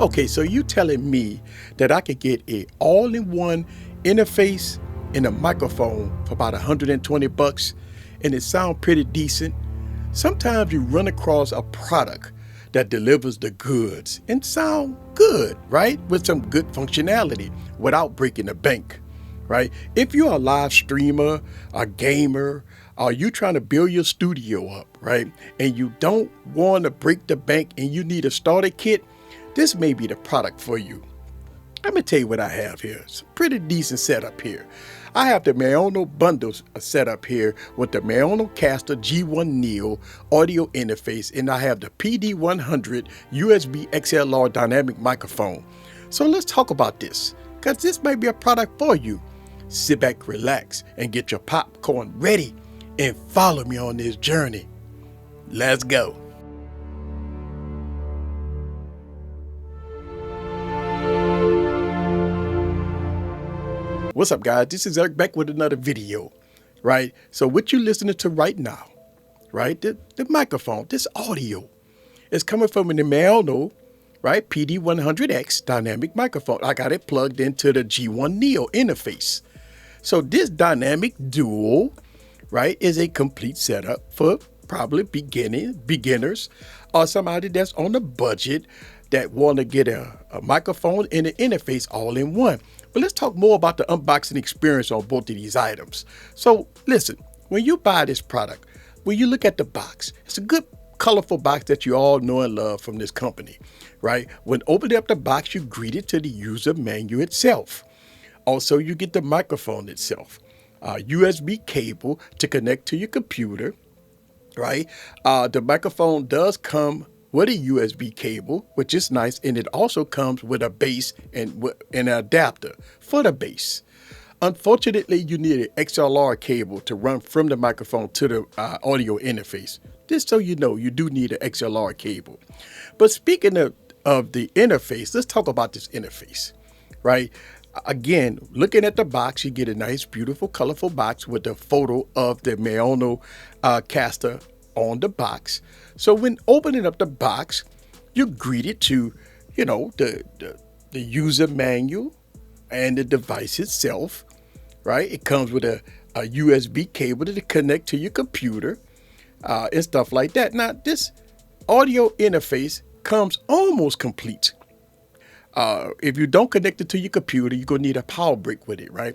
Okay, so you telling me that I could get a all-in-one interface and a microphone for about 120 bucks and it sound pretty decent? Sometimes you run across a product that delivers the goods and sound good, right? With some good functionality without breaking the bank, right? If you're a live streamer, a gamer, or you trying to build your studio up, right? And you don't want to break the bank and you need a starter kit, this may be the product for you. Let me tell you what I have here. It's a pretty decent setup here. I have the Maono bundles set up here with the Maonocaster G1 Neo audio interface, and I have the PD100 USB XLR dynamic microphone. So let's talk about this, because this may be a product for you. Sit back, relax, and get your popcorn ready and follow me on this journey. Let's go. What's up, guys? This is Eric back with another video, right? So what you're listening to right now, right? The microphone, this audio is coming from the Maono, right? PD100X dynamic microphone. I got it plugged into the G1 Neo interface. So this dynamic dual, right, is a complete setup for probably beginners or somebody that's on a budget that want to get a microphone and an interface all in one. But let's talk more about the unboxing experience on both of these items. So listen, when you buy this product, when you look at the box, it's a good colorful box that you all know and love from this company, right? When opening up the box, you greet it to the user manual itself. Also, you get the microphone itself, USB cable to connect to your computer, right? The microphone does come with a USB cable, which is nice, and it also comes with a base and an adapter for the base. Unfortunately, you need an XLR cable to run from the microphone to the audio interface. Just so you know, you do need an XLR cable. But speaking of the interface, let's talk about this interface, right? Again, looking at the box, you get a nice, beautiful, colorful box with a photo of the Maonocaster on the box. So when opening up the box, you're greeted to, you know, the user manual and the device itself, right? It comes with a USB cable to connect to your computer and stuff like that. Now, this audio interface comes almost complete. If you don't connect it to your computer, you're going to need a power brick with it, right?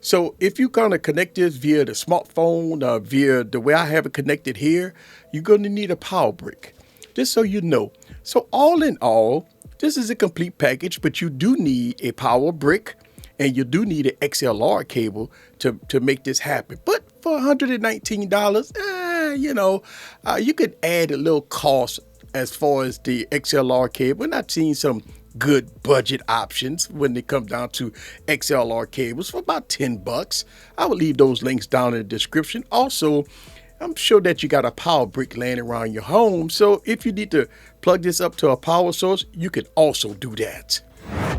So if you're going to connect this via the smartphone, via the way I have it connected here, you're going to need a power brick, just so you know. So all in all, this is a complete package, but you do need a power brick and you do need an XLR cable to make this happen. But for $119, you could add a little cost as far as the XLR cable. And I've seen some good budget options when they come down to XLR cables for about 10 bucks. I will leave those links down in the description. Also, I'm sure that you got a power brick laying around your home. So if you need to plug this up to a power source, you can also do that.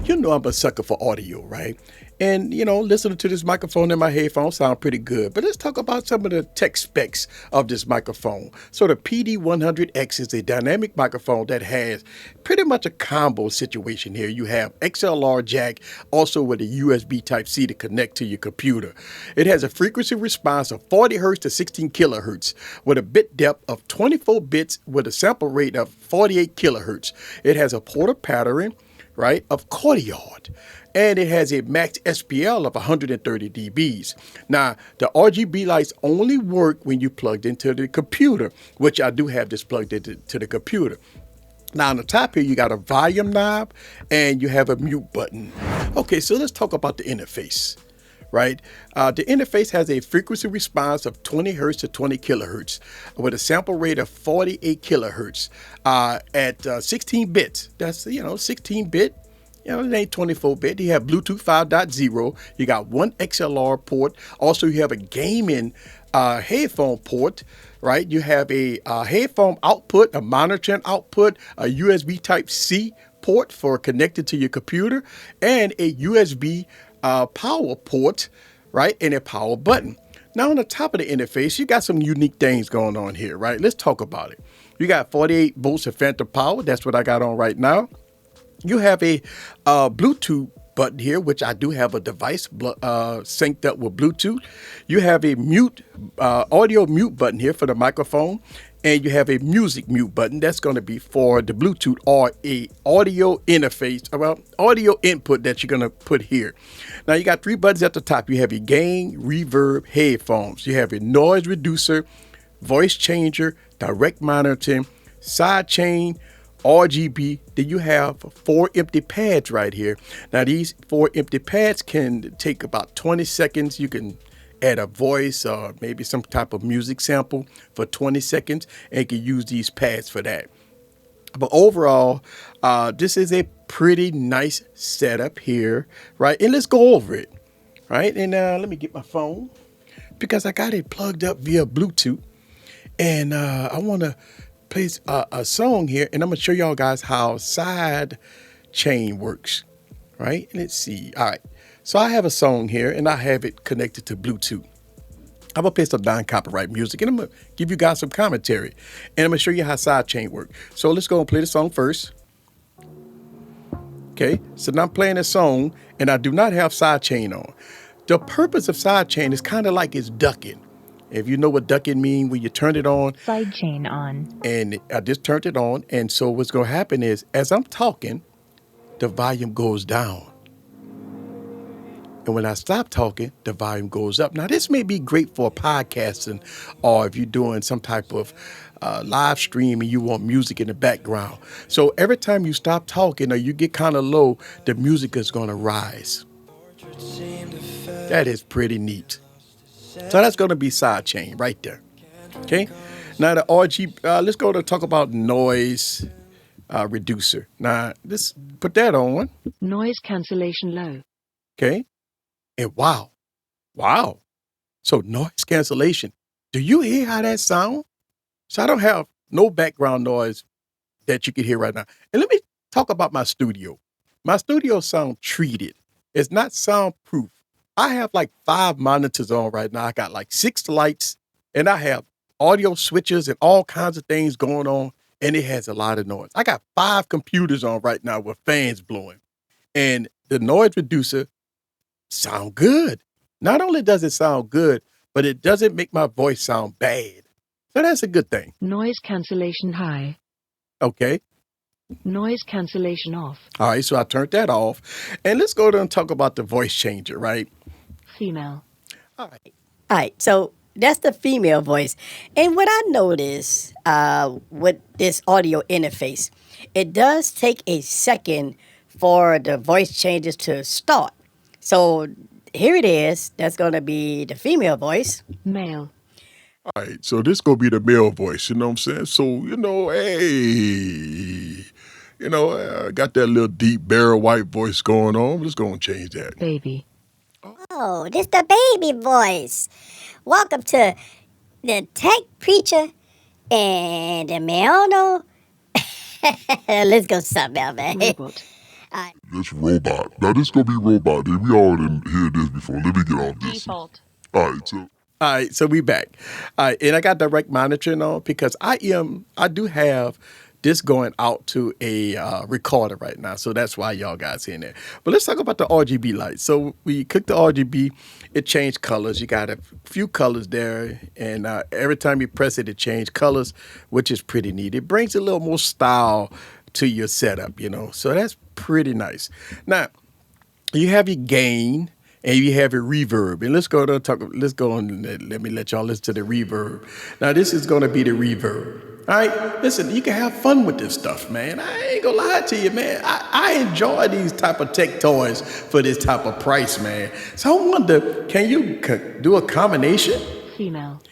You know I'm a sucker for audio, right? And, listening to this microphone in my headphones sound pretty good. But let's talk about some of the tech specs of this microphone. So the PD100X is a dynamic microphone that has pretty much a combo situation here. You have XLR jack, also with a USB Type-C to connect to your computer. It has a frequency response of 40 hertz to 16 kilohertz with a bit depth of 24 bits with a sample rate of 48 kilohertz. It has a quarter pattern, right, of cardioid, and it has a max SPL of 130 dBs. Now, the RGB lights only work when you plugged into the computer, which I do have this plugged into the computer. Now, on the top here, you got a volume knob and you have a mute button. Okay, so let's talk about the interface. Right? The interface has a frequency response of 20 hertz to 20 kilohertz with a sample rate of 48 kilohertz at 16 bits. That's, 16 bit. It ain't 24 bit. You have Bluetooth 5.0. You got one XLR port. Also, you have a gaming headphone port, right? You have a headphone output, a monitoring output, a USB Type-C port for connected to your computer, and a USB power port, right, and a power button. Now on the top of the interface, you got some unique things going on here, right? Let's talk about it. You got 48 volts of phantom power. That's what I got on right now. You have a Bluetooth button here, which I do have a device synced up with Bluetooth. You have a mute audio mute button here for the microphone, and you have a music mute button that's going to be for the Bluetooth or a audio interface, well, audio input that you're going to put here. Now you got three buttons at the top. You have your gain, reverb, headphones. You have a noise reducer, voice changer, direct monitoring, side chain, RGB. Then you have four empty pads right here. Now these four empty pads can take about 20 seconds. You can add a voice or maybe some type of music sample for 20 seconds and you can use these pads for that. But overall, this is a pretty nice setup here, right? And let's go over it, right? And let me get my phone because I got it plugged up via Bluetooth. And I want to play a song here, and I'm going to show y'all guys how side chain works, right? Let's see. All right. So I have a song here, and I have it connected to Bluetooth. I'm going to play some non-copyright music, and I'm going to give you guys some commentary, and I'm going to show you how side chain works. So let's go and play the song first. Okay. So now I'm playing a song, and I do not have side chain on. The purpose of side chain is kind of like it's ducking. If you know what ducking means, when you turn it on. Side chain on. And I just turned it on. And so what's going to happen is, as I'm talking, the volume goes down. And when I stop talking, the volume goes up. Now, this may be great for podcasting or if you're doing some type of live stream and you want music in the background. So every time you stop talking or you get kind of low, the music is going to rise. That is pretty neat. So that's going to be side chain right there. Okay. Now the RGB, let's go to talk about noise reducer. Now let's put that on. Noise cancellation low. Okay. And wow. So noise cancellation. Do you hear how that sounds? So I don't have no background noise that you can hear right now. And let me talk about my studio. My studio sound treated. It's not soundproof. I have like 5 monitors on right now. I got like 6 lights and I have audio switches and all kinds of things going on. And it has a lot of noise. I got 5 computers on right now with fans blowing. And the noise reducer sound good. Not only does it sound good, but it doesn't make my voice sound bad. So that's a good thing. Noise cancellation high. Okay. Noise cancellation off. All right, so I turned that off. And let's go there and talk about the voice changer, right? Female. All right, so that's the female voice. And what I noticed with this audio interface, it does take a second for the voice changes to start. So here it is. That's going to be the female voice. Male. All right, so this gonna be the male voice, you know what I'm saying? So, I got that little deep, barrel white voice going on. Let's go and change that. Baby. Oh, this the baby voice. Welcome to the Tech Preacher and the Maono. Let's go something else, man. Robot. This robot. Now, this gonna be robot. We already heard this before. Let me get on this. Default. All right, So we back. All right, and I got direct monitoring on because I do have this going out to a recorder right now. So that's why y'all guys in there. But let's talk about the RGB lights. So we click the RGB, it changed colors. You got a few colors there. And every time you press it, it changes colors, which is pretty neat. It brings a little more style to your setup, So that's pretty nice. Now, you have your gain. And you have a reverb. And let's go and let me let y'all listen to the reverb. Now, this is going to be the reverb. All right? Listen, you can have fun with this stuff, man. I ain't going to lie to you, man. I enjoy these type of tech toys for this type of price, man. So I wonder, can you do a combination? Female.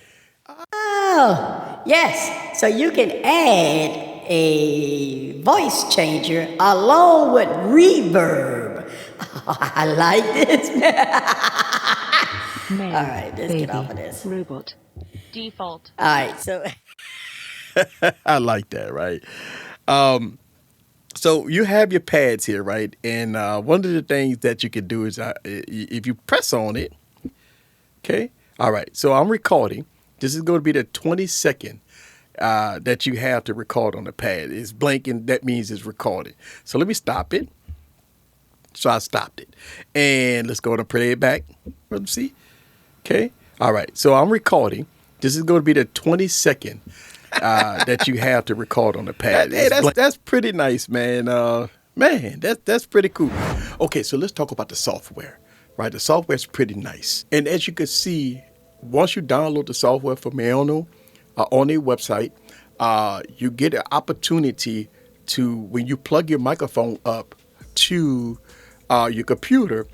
Oh, yes. So you can add a voice changer along with reverb. I like this. Male. All right, let's Baby. get off of this. Robot. Default. All right, so I like that, right? So you have your pads here, right? And one of the things that you can do is if you press on it, okay? All right, so I'm recording. This is going to be the 20-second. that you have to record on the pad. It's blinking. That means it's recorded. So let me stop it. So I stopped it. And let's go and play it back. Let's see. Okay. All right. So I'm recording. This is going to be the 22nd that you have to record on the pad. Hey, that's pretty nice, man. That's pretty cool. Okay, so let's talk about the software. Right, the software is pretty nice. And as you can see, once you download the software from Maono on their website, you get an opportunity to, when you plug your microphone up to your computer,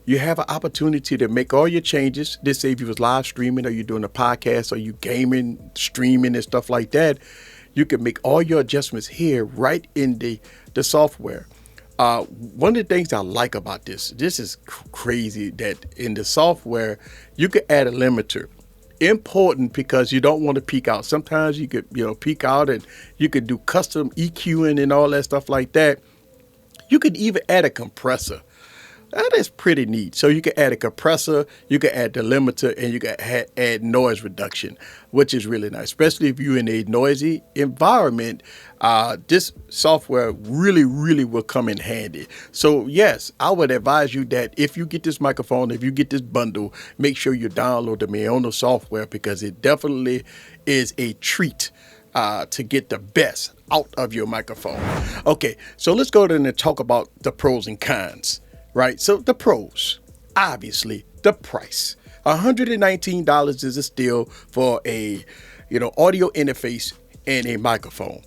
you have an opportunity to make all your changes. This say if you was live streaming or you're doing a podcast or you gaming, streaming and stuff like that, you can make all your adjustments here right in the software. One of the things I like about this is crazy that in the software, you can add a limiter. Important because you don't want to peak out. Sometimes you could, peak out and you could do custom EQing and all that stuff like that. You could even add a compressor. That is pretty neat. So you can add a compressor, you can add the limiter, and you can add noise reduction, which is really nice, especially if you're in a noisy environment. This software really, really will come in handy. So yes, I would advise you that if you get this microphone, if you get this bundle, make sure you download the Maono software because it definitely is a treat to get the best out of your microphone. Okay, so let's go ahead and talk about the pros and cons. Right. So the pros, obviously, the price. $119 is a steal for a, audio interface and a microphone.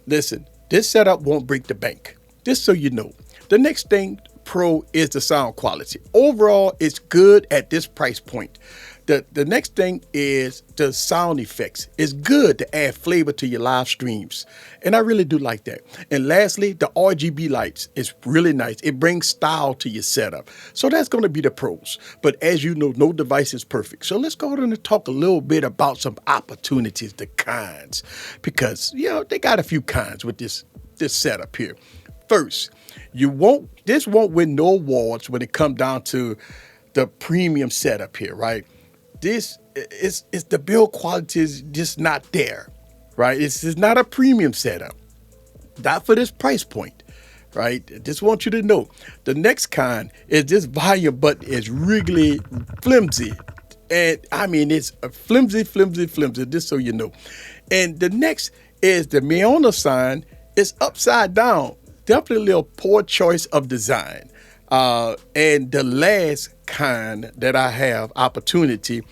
Listen, this setup won't break the bank. Just so you know. The next thing, pro, is the sound quality. Overall, it's good at this price point. The next thing is the sound effects. It's good to add flavor to your live streams. And I really do like that. And lastly, the RGB lights is really nice. It brings style to your setup. So that's going to be the pros. But as you know, no device is perfect. So let's go ahead and talk a little bit about some opportunities, the cons. Because, they got a few cons with this setup here. First, this won't win no awards when it comes down to the premium setup here, right? This is the build quality is just not there, right? It's not a premium setup, not for this price point, right? Just want you to know. The next con is this volume button is really flimsy. And I mean, it's a flimsy, just so you know. And the next is the Maono sign is upside down. Definitely a poor choice of design. And the last con that I have opportunity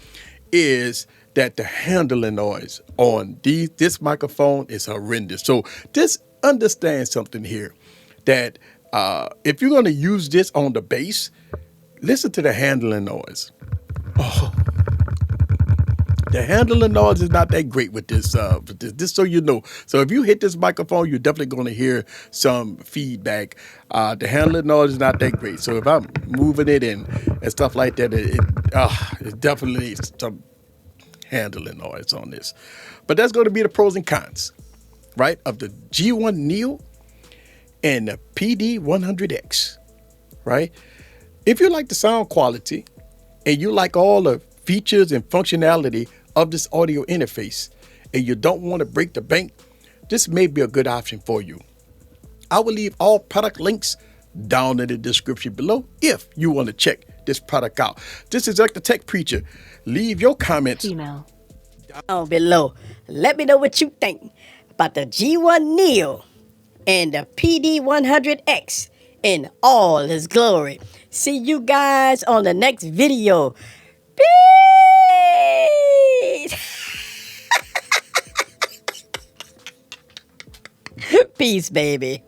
is that the handling noise on this microphone is horrendous. So just understand something here, that if you're going to use this on the bass, listen to the handling noise. Oh, the handling noise is not that great with this, just so you know. So if you hit this microphone, you're definitely going to hear some feedback. The handling noise is not that great. So if I'm moving it and stuff like that, it definitely some handling noise on this. But that's going to be the pros and cons, right, of the G1 Neo and the PD100X, right? If you like the sound quality and you like all the features and functionality of this audio interface and you don't want to break the bank, this may be a good option for you. I will leave all product links down in the description below if you want to check this product out. This is like the Tech Preacher. Leave your comments Female. Down below. Let me know what you think about the G1 Neo and the PD100X in all its glory. See you guys on the next video. Peace. Peace, baby.